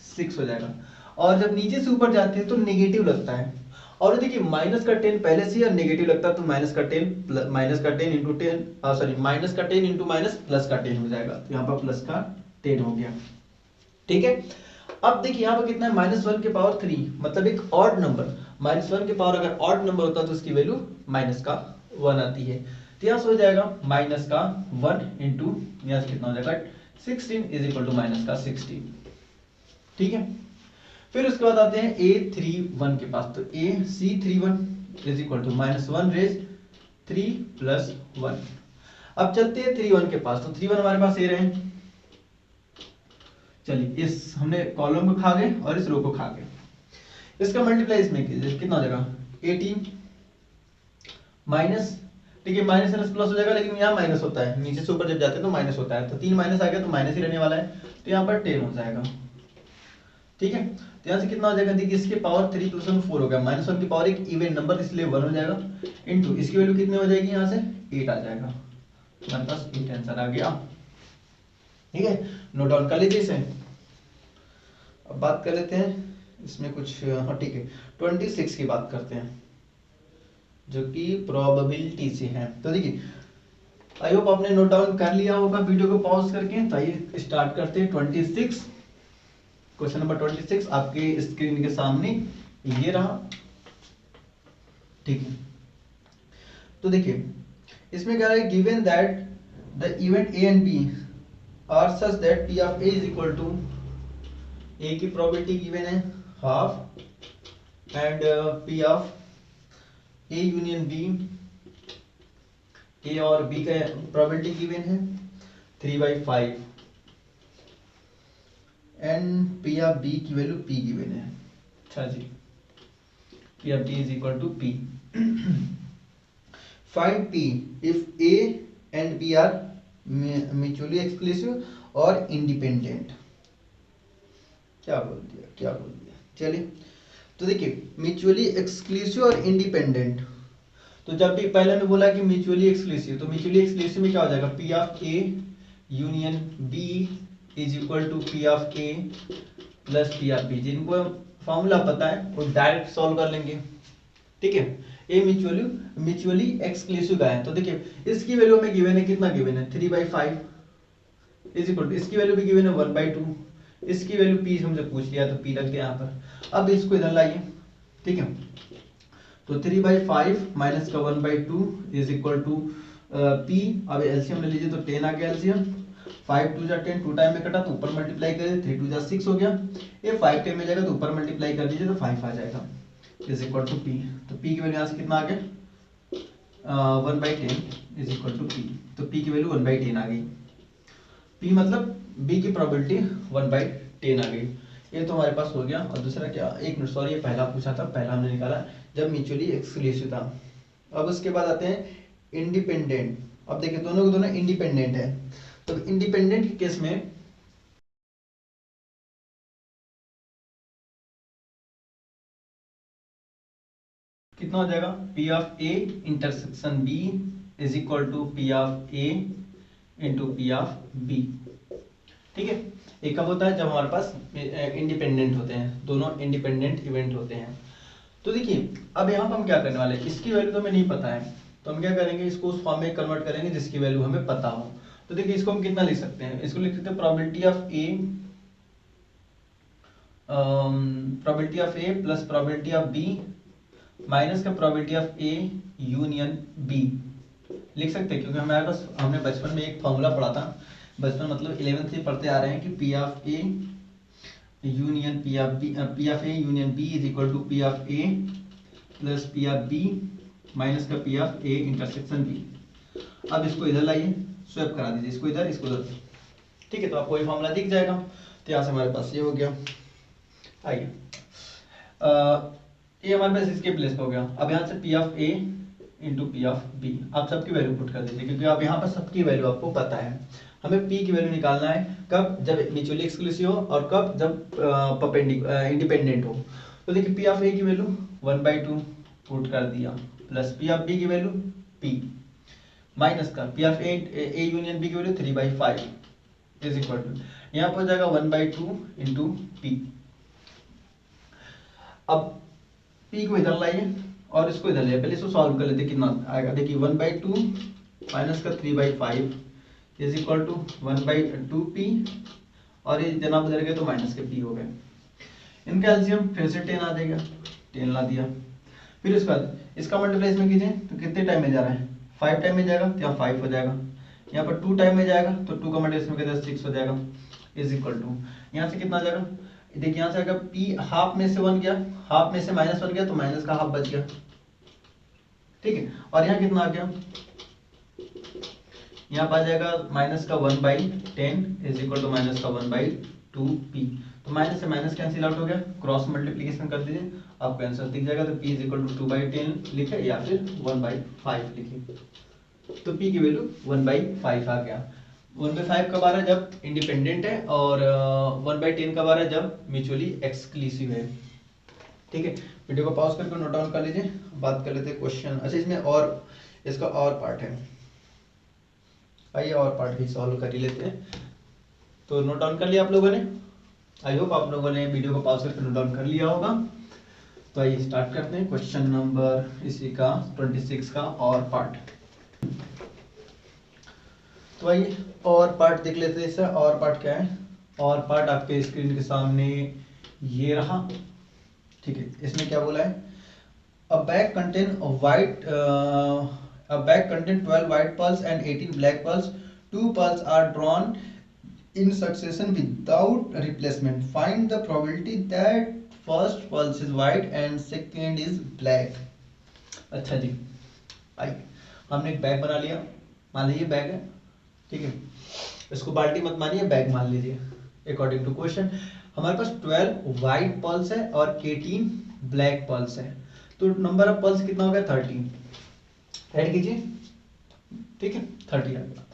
Speaker 1: 6 हो जाएगा, और जब नीचे से ऊपर जाते हैं तो नेगेटिव लगता है, और देखिए माइनस का 10 पहले से और नेगेटिव लगता है तो माइनस का 10 इंटू 10, सॉरी माइनस का 10 इंटू माइनस प्लस का 10 हो जाएगा, तो यहाँ पर प्लस का 10 हो गया। ठीक है, अब देखिए यहाँ पर कितना है, -1 के पावर 3, मतलब एक ऑड नंबर, -1 के पावर अगर ऑड नंबर होता तो उसकी वैल्यू माइनस का 1 आती है, तो यहाँ से हो जाएगा माइनस का 1 इंटू यहाँ से कितना हो जाएगा 16 इज इक्वल टू माइनस का 16। ठीक है, फिर उसके बाद आते हैं a31 के पास, तो c31 is equal to -1 raise 3 + 1। अब चलते हैं 31 के पास, तो 31 हमारे पास ये रहे, चलिए इस हमने कॉलम को खा गए और इस रो को खा गए, इसका मल्टीप्लाई इसमें कीजिए, कितना हो जाएगा 18 माइनस, ठीक है माइनस प्लस प्लस हो जाएगा, लेकिन यहाँ माइनस होता है, नीचे से ऊपर जब जाते हैं तो माइनस होता है, तो 3 माइनस आ गया तो माइनस ही रहने वाला है, तो यहाँ पर 10 हो जाएगा। ठीक है, तो यहाँ से कितना हो जाएगा, देखिए इसके पावर 3 + 1 4 हो गया, -1 की पावर एक इवन नंबर इसलिए 1 हो जाएगा, इनटू इसकी वैल्यू कितनी हो जाएगी, यहाँ से 8 आ जाएगा, हमारे पास 8 आंसर आ गया। ठीक है, नोट डाउन कर लीजिए इसे। अब बात कर लेते हैं इसमें कुछ, हाँ ठीक है 26 की बात करते हैं जो कि प्रोबेबिलिटी से है। तो देखिए आई होप आपने नोट डाउन कर लिया होगा वीडियो को पॉज करके, तो आइए स्टार्ट करते हैं 26। क्वेश्चन नंबर 26 आपके स्क्रीन के सामने ये रहा। ठीक है, तो देखिए इसमें क्या है, given that the event A and B are such that P of A is equal to, A की प्रोबेबिलिटी गिवन है half and P of A union B, A और बी का प्रोबेबिलिटी गिवन है 3/5 एंड पी ऑफ बी की वैल्यू पी गिवन है। अच्छा जी, P of B is equal to P. Find P if A and B are mutually exclusive और इंडिपेंडेंट। क्या बोल दिया, चलिए तो देखिए म्यूचुअली एक्सक्लूसिव और इंडिपेंडेंट, तो जब भी पहले मैं बोला कि म्यूचुअली एक्सक्लूसिव, तो म्यूचुअली एक्सक्लूसिव में क्या हो जाएगा, P of A union B is equal to P of A plus P of B. जिनको फॉर्मूला पता है वो डायरेक्ट सॉल्व कर लेंगे, ठीक है। ए म्यूचुअली एक्सक्लूसिव है, तो देखिए इसकी वैल्यू में गिवन है, कितना गिवन है 3/5 इज इक्वल टू, इसकी वैल्यू भी गिवन है 1/2, इसकी वैल्यू पी हमसे पूछ लिया तो पी रख दिया यहाँ पर। अब इसको इधर लाइए, ठीक है, तो 3/5 माइनस का 1/2 इज इक्वल टू पी। अब एलसीएम ले लीजिए तो 10 आ गया एलसीएम, 5 2 जा 10, 2 टाइम में कटा तो ऊपर मल्टीप्लाई करिए, 3 2 जा 6 हो गया, ये 5 टाइम में जाएगा तो ऊपर मल्टीप्लाई कर दीजिए तो 5 आ जाएगा इज इक्वल टू पी। तो पी की वैल्यू यहाँ से कितना आ गया 1/10 इज इक्वल टू पी, तो पी की वैल्यू 1/10 आ गई। पी मतलब बी की प्रोबेबिलिटी 1/10 आ गई। ये तो हमारे पास हो गया। और दूसरा क्या, एक मिनट सॉरी, ये पहला पूछा था, पहला हमने निकाला जब म्यूचुअली एक्सक्लूसिव था। अब उसके बाद आते हैं इंडिपेंडेंट। अब देखिए दोनों के दोनों इंडिपेंडेंट है, तो इंडिपेंडेंट के केस में कितना हो जाएगा, P of A intersection B is equal to P of A into P of B, ठीक है। एक कब होता है, जब हमारे पास इंडिपेंडेंट होते हैं, दोनों इंडिपेंडेंट इवेंट होते हैं। तो देखिए अब यहाँ पर हम क्या करने वाले हैं, इसकी वैल्यू तो हमें नहीं पता है, तो हम क्या करेंगे, इसको उस फॉर्म में कन्वर्ट करेंगे जिसकी वैल्यू हमें पता हो। तो देखिए इसको हम कितना लिख सकते हैं, इसको लिख सकते हैं probability of A plus probability of B minus का probability of A union B लिख सकते हैं, क्योंकि हमारे पास हमने बचपन में एक फॉर्मूला पढ़ा था, बचपन मतलब 11th से पढ़ते आ रहे हैं कि P of A union P of B, P of A union B is equal to P of A plus P of B minus का P of A intersection B. अब इसको इधर लाइए, स्वैप करा दीजिए, इसको इधर इसको इधर, ठीक है, तो आपको ये फॉर्मूला दिख जाएगा। तो यहाँ से हमारे पास ये हो गया, आइए ये हमारे पास इसके प्लेस पे हो गया। अब यहाँ से P of A into P of B, आप सबकी वैल्यू पुट कर दीजिए, क्योंकि आप यहाँ पर सबकी वैल्यू आपको पता है। हमें पी की वैल्यू निकालना है कब, जब म्यूचुअली एक्सक्लूसिव हो और कब, जब इंडिपेंडेंट हो। तो देखिए पी ऑफ ए की वैल्यू 1/2 पुट कर दिया, प्लस पी ऑफ बी की वैल्यू पी माइनस का P of A union B की वैल्यू 3/5 इज इक्वल टू, यहाँ पर हो जाएगा 1/2 इंटू पी। अब पी को इधर लाइए और इसको इधर ले, पहले इसको सॉल्व कर लेते कितना आएगा। देखिए 1/2 माइनस का 3/5 इज इक्वल टू 1/2 पी, और ये जनाब उधर गए तो माइनस के पी हो गए। इनका एलसीएम फिर से 10 आ जाएगा, 10 ला दिया। फिर उसके बाद इसका मल्टीप्लाई इसमें कीजिए तो कितने टाइम में जा रहा है, 5 टाइम में जाएगा तो यहाँ 5 हो जाएगा, यहाँ पर 2 टाइम में जाएगा तो 2 का मल्टीप्लाई इसमें कितना 6 हो जाएगा इज इक्वल टू, यहाँ से कितना आ जाएगा, देखिए यहाँ से अगर पी हाफ में से 1 गया, हाफ में से -1 गया तो माइनस का हाफ बच गया, ठीक है। और यहाँ कितना आ गया, यहाँ पर आ जाएगा माइनस का 1/10 इज इक्वल टू माइनस का 1/2 पी। तो माइनस से माइनस कैंसिल आउट हो गया, क्रॉस मल्टीप्लिकेशन कर दीजिए, आपको आंसर दिख जाएगा। तो पी इज इक्वल टू 2/10 लिखे या फिर 1/5 लिखे, तो पी की वैल्यू 1/5 आ गया। 1/5 कब आ रहा है, जब इंडिपेंडेंट है, और 1/10 कब आ रहा है, जब म्यूचुअली एक्सक्लूसिव है, ठीक है। वीडियो को पॉज करके नोट डाउन कर लीजिए, बात कर लेते हैं क्वेश्चन। अच्छा इसमें और इसका और पार्ट है, आइए और पार्ट भी सॉल्व कर ही लेते हैं। तो नोट डाउन कर लिया आप लोगों ने, आई होप आप लोगों ने वीडियो को पॉज करके नोट डाउन कर लिया होगा। तो आइए स्टार्ट करते हैं क्वेश्चन नंबर इसी का 26 का और पार्ट। तो आइए और पार्ट देख लेते हैं। इसका और पार्ट क्या है, और पार्ट आपके स्क्रीन के सामने ये रहा, ठीक है। इसमें क्या बोला है, अ bag contain white A bag contains 12 white pearls and 18 black pearls. Two pearls are drawn in succession without replacement. Find the probability that first pearl is white and second is black. अच्छा जी, आई हमने एक बैग बना लिया, मान लीजिए बैग है, ठीक है, इसको बाल्टी मत मानिए, बैग मान लीजिए। अकॉर्डिंग टू क्वेश्चन हमारे पास 12 व्हाइट पर्ल्स है और 18 ब्लैक पर्ल्स है, तो नंबर ऑफ पर्ल्स कितना हो गया 30। ऐड कीजिए, ठीक है, 30 आ गया।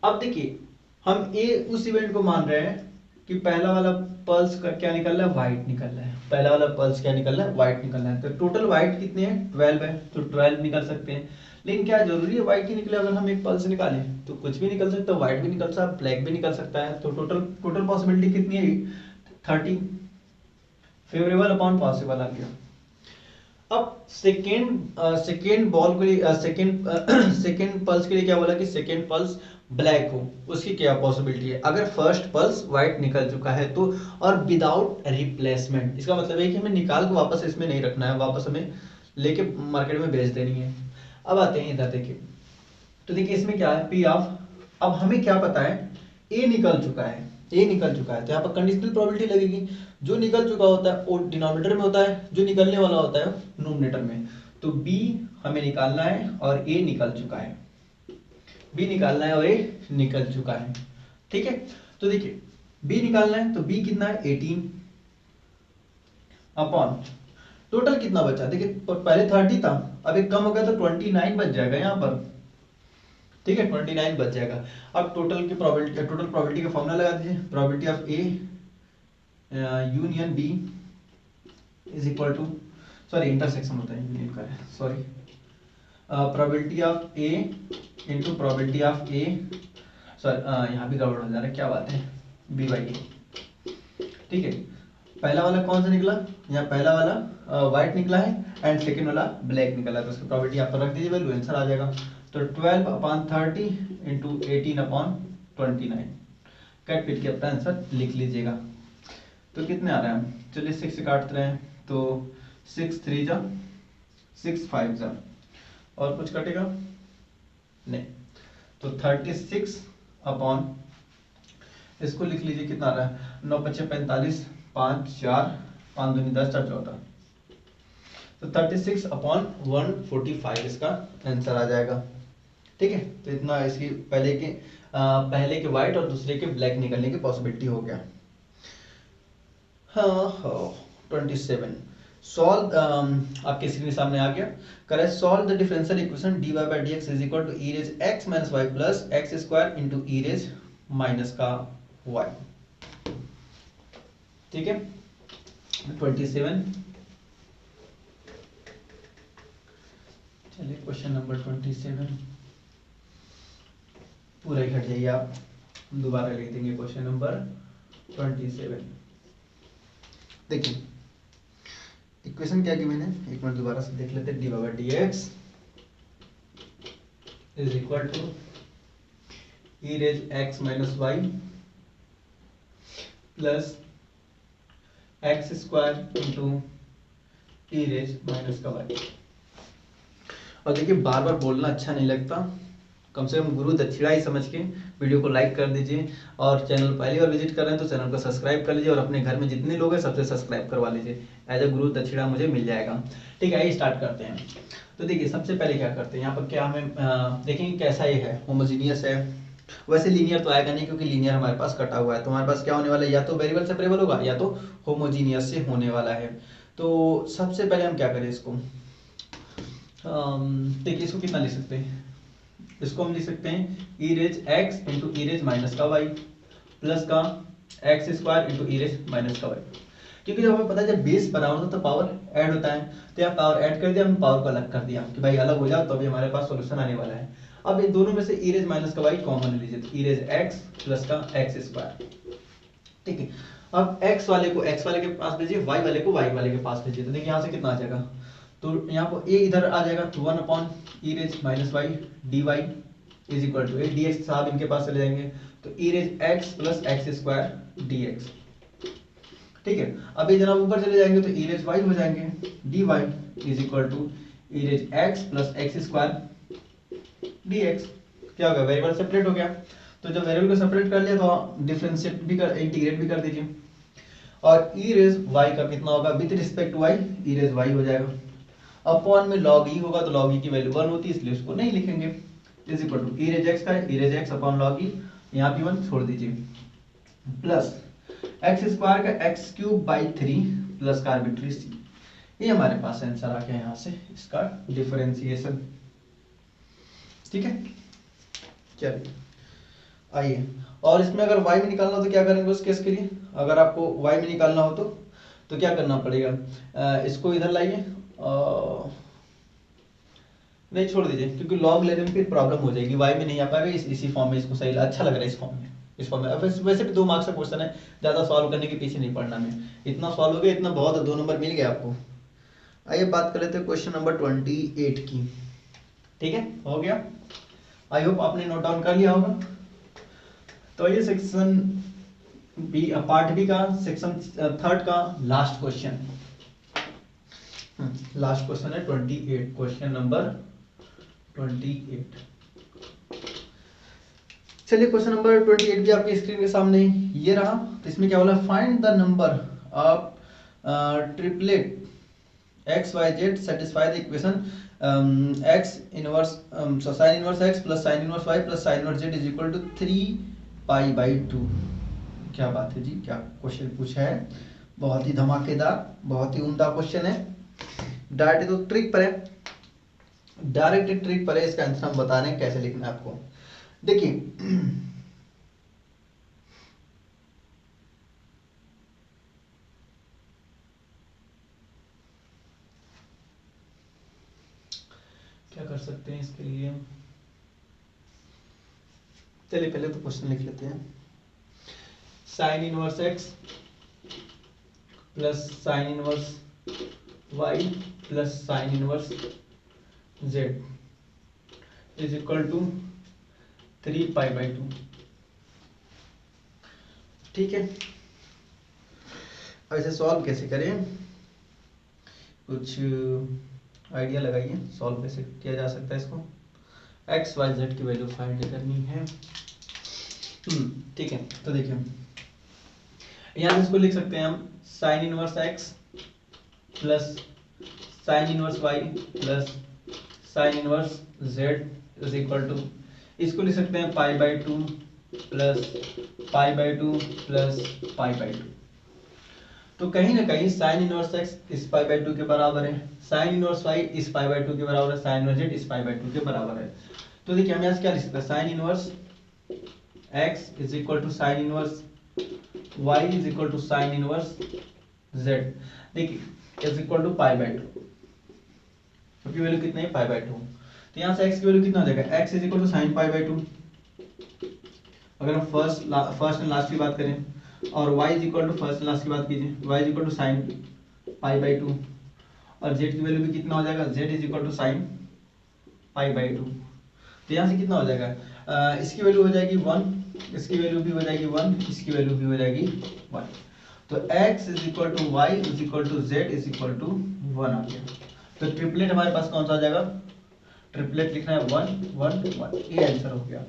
Speaker 1: अब देखिए हम ए उस इवेंट को मान रहे हैं कि पहला वाला पल्स का क्या निकल रहा है, व्हाइट निकल रहा है, पहला वाला पल्स क्या निकल रहा है, व्हाइट निकल रहा है। तो टोटल व्हाइट कितने हैं, 12 है, तो 12 निकल सकते हैं। लेकिन क्या जरूरी है व्हाइट ही निकले? अगर हम एक पल्स निकालें तो कुछ भी निकल सकता है, व्हाइट भी निकल सकता है, ब्लैक भी निकल सकता है। तो टोटल पॉसिबिलिटी कितनी है, 30। फेवरेबल अपॉन पॉसिबल आ गया। अब सेकेंड बॉल के लिए सेकेंड पल्स के लिए क्या बोला कि सेकेंड पल्स ब्लैक हो, उसकी क्या पॉसिबिलिटी है? अगर फर्स्ट पल्स व्हाइट निकल चुका है तो, और विदाउट रिप्लेसमेंट, इसका मतलब है कि हमें निकाल के वापस इसमें नहीं रखना है, वापस हमें लेके मार्केट में बेच देनी है। अब आते हैं इधर, देखिए तो देखिए इसमें क्या है, पी ऑफ, अब हमें क्या पता है, ए निकल चुका है, ए निकल चुका है, तो यहाँ पर कंडीशनल प्रोबेबिलिटी लगेगी। जो निकल चुका होता है वो डिनोमिनेटर में होता है, जो निकलने वाला होता है नोमिनेटर में। तो बी हमें निकालना है और ए निकल चुका है, बी निकालना है और ए निकल चुका है, ठीक है। तो देखिए बी निकालना है, तो बी कितना है 18 अपॉन टोटल कितना बचा, देखिए पहले 30 था, अब एक कम हो गया तो 29 बच जाएगा यहाँ पर, ठीक है, 29 बच जाएगा। अब टोटल प्रोबेबिलिटी का फॉर्मूला लगा दीजिए, probability of A union B is equal to, sorry intersection होता है यूनियन का, sorry, probability of A into probability of A, sorry यहाँ भी गड़बड़ हो जा रहा है, क्या बात है, बी बाई ए, ठीक है। पहला वाला कौन सा निकला, यहाँ पहला वाला व्हाइट निकला है एंड सेकेंड वाला ब्लैक निकला है, तो उसकी प्रोबेबिलिटी आप रख दीजिए वैल्यू, आंसर आ जाएगा। तो 12 अपॉन 30 इंटू 18 अपॉन 29, कैट पीट के अपना आंसर लिख लीजिएगा। तो कितने आ रहे हैं, चलिए 6 से काटते रहे हैं, तो 6 3 जा 6 5 जा, और कुछ कटेगा नहीं, तो 36 अपॉन, इसको लिख लीजिए कितना आ रहा है, 9 5 45, 5 4 5 2 10 4 14, तो 36 अपॉन 145 इसका आंसर आ जाएगा, ठीक है। तो इतना इसकी पहले के व्हाइट और दूसरे के ब्लैक निकलने की पॉसिबिलिटी हो गया। हाँ 27 सॉल्व, आपके स्क्रीन के सामने आ गया, correct solve the differential equation dy by dx is equal to e raise x minus y plus x square into e raise minus का y, ठीक है। 27, चलिए क्वेश्चन नंबर 27 पूरा ही हट जाइए आप, हम दोबारा लिख देंगे क्वेश्चन नंबर 27। देखिए इक्वेशन क्या गिवन है, एक मिनट दोबारा से देख लेते हैं, d by d x is equal to e raise x minus y plus x square into e raise minus का वाई। और देखिए बार बार बोलना अच्छा नहीं लगता, कम से कम गुरु दक्षिणा ही समझ के वीडियो को लाइक कर दीजिए, और चैनल पहली बार विजिट कर रहे हैं तो चैनल को सब्सक्राइब कर लीजिए, और अपने घर में जितने लोग हैं सबसे सब्सक्राइब करवा लीजिए, एज ए गुरु दक्षिणा मुझे मिल जाएगा, ठीक है। स्टार्ट करते हैं। तो देखिए सबसे पहले क्या करते हैं, यहाँ पर क्या हमें देखेंगे कैसा ये है, होमोजीनियस है, वैसे लीनियर तो आएगा नहीं क्योंकि लीनियर हमारे पास कटा हुआ है, तो हमारे पास क्या होने वाला है, या तो वेरिएबल सेपरेबल होगा या तो होमोजीनियस से होने वाला है। तो सबसे पहले हम क्या करें इसको, देखिए इसको कितना लिख सकते हैं, इसको हम लिख सकते हैं ई raise x into e raise minus का वाई प्लस का x square into e raise minus का वाई, क्योंकि जब हमें पता है जब बेस बना होता है तो पावर ऐड होता है, तो यहाँ पावर ऐड कर दिया, हमने पावर को अलग कर दिया कि भाई अलग हो जाओ, तो अभी हमारे पास सोल्यूशन आने वाला है। अब इन दोनों में से ई रेज माइनस का वाई कॉमन लीजिए, तो ई रेज एक्स प्लस का एक्स स्क्वायर, ठीक है। अब एक्स वाले को एक्स वाले के पास भेजिए, वाई वाले को वाई वाले के पास भेजिए, तो देखिए यहाँ से कितना आ जाएगा, तो यहाँ पर ए इधर आ जाएगा, तो 1 upon E raise minus Y D Y is equal to A D X, साहब इनके पास चले जाएंगे, तो E raise x plus x square D x, ठीक है। अब ये जनाब ऊपर चले जाएंगे तो ई रेज वाई हो जाएंगे, d Y is equal to e raise x plus x square dx। क्या हो गया, वेरिएबल सेपरेट हो गया। तो जब वेरिएबल को सेपरेट कर लिया तो डिफरेंशिएट भी कर, इंटीग्रेट भी कर दीजिए। और ई रेज वाई का कितना होगा, with respect y e raise y हो जाएगा। अपॉन में लॉग ई होगा तो लॉग ई की वैल्यू 1 होती है, इसलिए उसको नहीं लिखेंगे। Is equal to e raise x का e raise x upon log e, यहाँ भी 1 छोड़ दीजिए, प्लस एक्स स्क्वायर का एक्स क्यूब बाई 3 प्लस का आर्बिट्री सी। ये हमारे पास आंसर आ गया यहाँ से इसका डिफरेंशिएशन। ठीक है, चलिए आइए। और इसमें अगर y में निकालना हो तो क्या करेंगे उस केस के लिए, अगर आपको y में निकालना हो तो क्या करना पड़ेगा, इसको इधर लाइए, नहीं छोड़ दीजिए, क्योंकि लॉग लेने में फिर प्रॉब्लम हो जाएगी, y में नहीं आ पाएगा। इसी फॉर्म में इसको सही अच्छा लग रहा है, इस फॉर्म में, इस फॉर्म में। वैसे भी 2 मार्क्स का क्वेश्चन है, ज़्यादा सॉल्व करने के पीछे नहीं पड़ना में, इतना सॉल्व हो गया इतना बहुत है, 2 नंबर मिल गया आपको। आइए बात कर लेते हैं क्वेश्चन नंबर 28 की। ठीक है, हो गया, आई होप आपने नोट डाउन कर लिया होगा। तो ये सेक्शन बी, पार्ट बी का सेक्शन 3 का लास्ट क्वेश्चन, लास्ट क्वेश्चन है 28, क्वेश्चन नंबर 28। चलिए क्वेश्चन नंबर 28 भी आपकी स्क्रीन के सामने ये रहा। तो इसमें क्या बोला, find the number of triplet x y z satisfy the equation x inverse sine inverse x plus sine inverse y plus sine inverse z is equal to 3 pi by 2। क्या बात है जी, क्या क्वेश्चन पूछा है, बहुत ही धमाकेदार, बहुत ही उम्दा क्वेश्चन है। डायरेक्ट तो ट्रिक पर है, डायरेक्ट ट्रिक पर है, इसका आंसर हम बता रहे हैं कैसे लिखना है आपको। देखिए क्या कर सकते हैं इसके लिए, चलिए पहले तो क्वेश्चन लिख लेते हैं। Sine inverse x plus sine inverse y plus sine inverse z is equal to 3 pi by 2। ठीक है, अब इसे सॉल्व कैसे करें, कुछ आइडिया लगाइए, सॉल्व कैसे किया जा सकता है इसको। एक्स वाई जेड की वैल्यू फाइंड करनी है। ठीक है, तो देखिए यहाँ से इसको लिख सकते हैं हम, sine inverse x plus sine inverse y plus sine inverse z is equal to, इसको लिख सकते हैं pi by 2 plus pi by 2 plus pi by 2। तो कहीं ना कहीं साइन इनवर्स एक्स इस पाई बाई 2 के बराबर है, साइन इनवर्स वाई इस पाई बाई 2 के बराबर है, साइन इनवर्स जेड इस पाई बाई 2 के बराबर है। तो देखिए हम यहाँ से क्या लिख सकते हैं, sine inverse X is equal to sine inverse Y is equal to sine inverse Z, देखिए is equal to pi by 2, क्योंकि वैल्यू कितना है पाई बाई 2। तो यहाँ से x की वैल्यू कितना हो जाएगा, x is equal to sine pi by 2, अगर हम फर्स्ट एंड लास्ट की बात करें, और y is equal to first and last की बात कीजिए, y is equal to sine pi by 2, और z की वैल्यू भी कितना हो जाएगा, z is equal to sine pi by 2। तो यहाँ से कितना हो जाएगा, इसकी वैल्यू हो जाएगी 1, इसकी वैल्यू भी हो जाएगी 1, इसकी वैल्यू भी हो जाएगी 1। तो x is equal to y is equal to z is equal to 1 आ गया। तो ट्रिपलेट हमारे पास कौन सा आ जाएगा, ट्रिपलेट लिखना है 1 1 1, ये आंसर हो गया।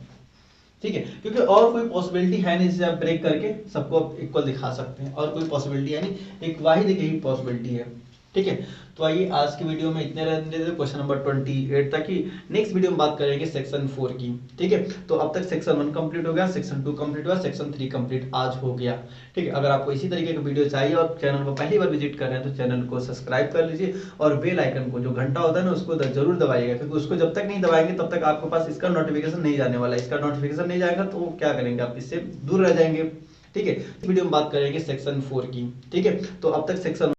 Speaker 1: ठीक है, क्योंकि और कोई पॉसिबिलिटी है नहीं जिसे आप ब्रेक करके सबको आप इक्वल दिखा सकते हैं, और कोई पॉसिबिलिटी है नहीं, एक वाहिद एक ही पॉसिबिलिटी है। ठीक है, तो आइए आज की वीडियो में इतने रहने देते, क्वेश्चन नंबर 28 तक ही। नेक्स्ट वीडियो में बात करेंगे सेक्शन 4 की। ठीक है, तो अब तक सेक्शन 1 कंप्लीट हो गया, सेक्शन 2 कंप्लीट हुआ, सेक्शन 3 कंप्लीट आज हो गया। ठीक है, अगर आपको इसी तरीके का वीडियो चाहिए और चैनल को पहली बार विजिट कर रहे हैं तो चैनल को सब्सक्राइब कर लीजिए, और बेल आइकन को जो घंटा होता है ना उसको जरूर दबाइएगा, क्योंकि उसको जब तक नहीं दबाएंगे तब तक आपके पास इसका नोटिफिकेशन नहीं जाने वाला है। इसका नोटिफिकेशन नहीं जाएगा तो क्या करेंगे, आप इससे दूर रह जाएंगे। ठीक है, वीडियो में बात करेंगे सेक्शन 4 की। ठीक है, तो अब तक सेक्शन